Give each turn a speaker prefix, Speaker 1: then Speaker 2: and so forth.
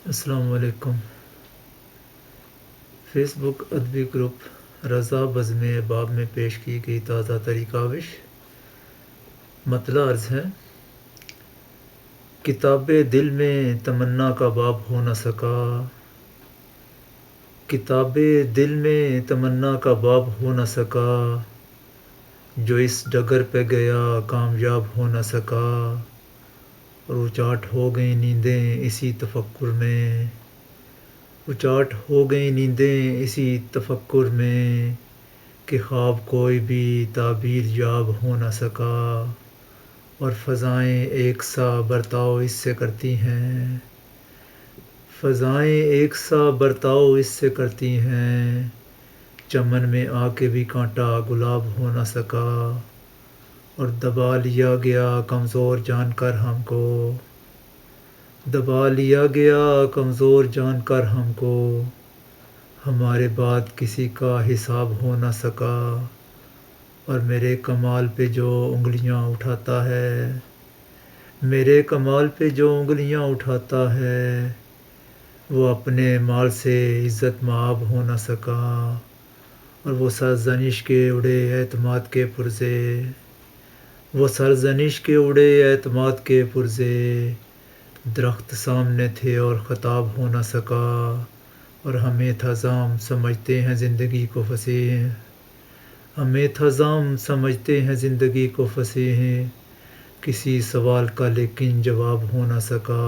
Speaker 1: السلام علیکم۔ فیس بک ادبی گروپ رضا بزم باب میں پیش کی گئی تازہ تری کاوش مطلع عرض ہے۔ کتاب دل میں تمنا کا باب ہو نہ سکا، کتاب دل میں تمنا کا باب ہو نہ سکا، جو اس ڈگر پہ گیا کامیاب ہو نہ سکا، اور اچاٹ ہو گئیں نیندیں اسی تفکر میں، اچاٹ ہو گئیں نیندیں اسی تفکر میں، کہ خواب کوئی بھی تعبیر یاب ہو نہ سکا، اور فضائیں ایک سا برتاؤ اس سے کرتی ہیں، فضائیں ایک سا برتاؤ اس سے کرتی ہیں، چمن میں آ کے بھی کانٹا گلاب ہو نہ سکا، اور دبا لیا گیا کمزور جان کر ہم کو، دبا لیا گیا کمزور جان کر ہم کو، ہمارے بعد کسی کا حساب ہو نہ سکا، اور میرے کمال پہ جو انگلیاں اٹھاتا ہے، میرے کمال پہ جو انگلیاں اٹھاتا ہے، وہ اپنے مال سے عزت مآب ہو نہ سکا، اور وہ سرزنش کے اڑے اعتماد کے پرزے، وہ سرزنش کے اڑے اعتماد کے پرزے، درخت سامنے تھے اور خطاب ہو نہ سکا، اور ہمیں تھزام سمجھتے ہیں زندگی کو فصیح، ہمیں تھزام سمجھتے ہیں زندگی کو فصیح، کسی سوال کا لیکن جواب ہو نہ سکا۔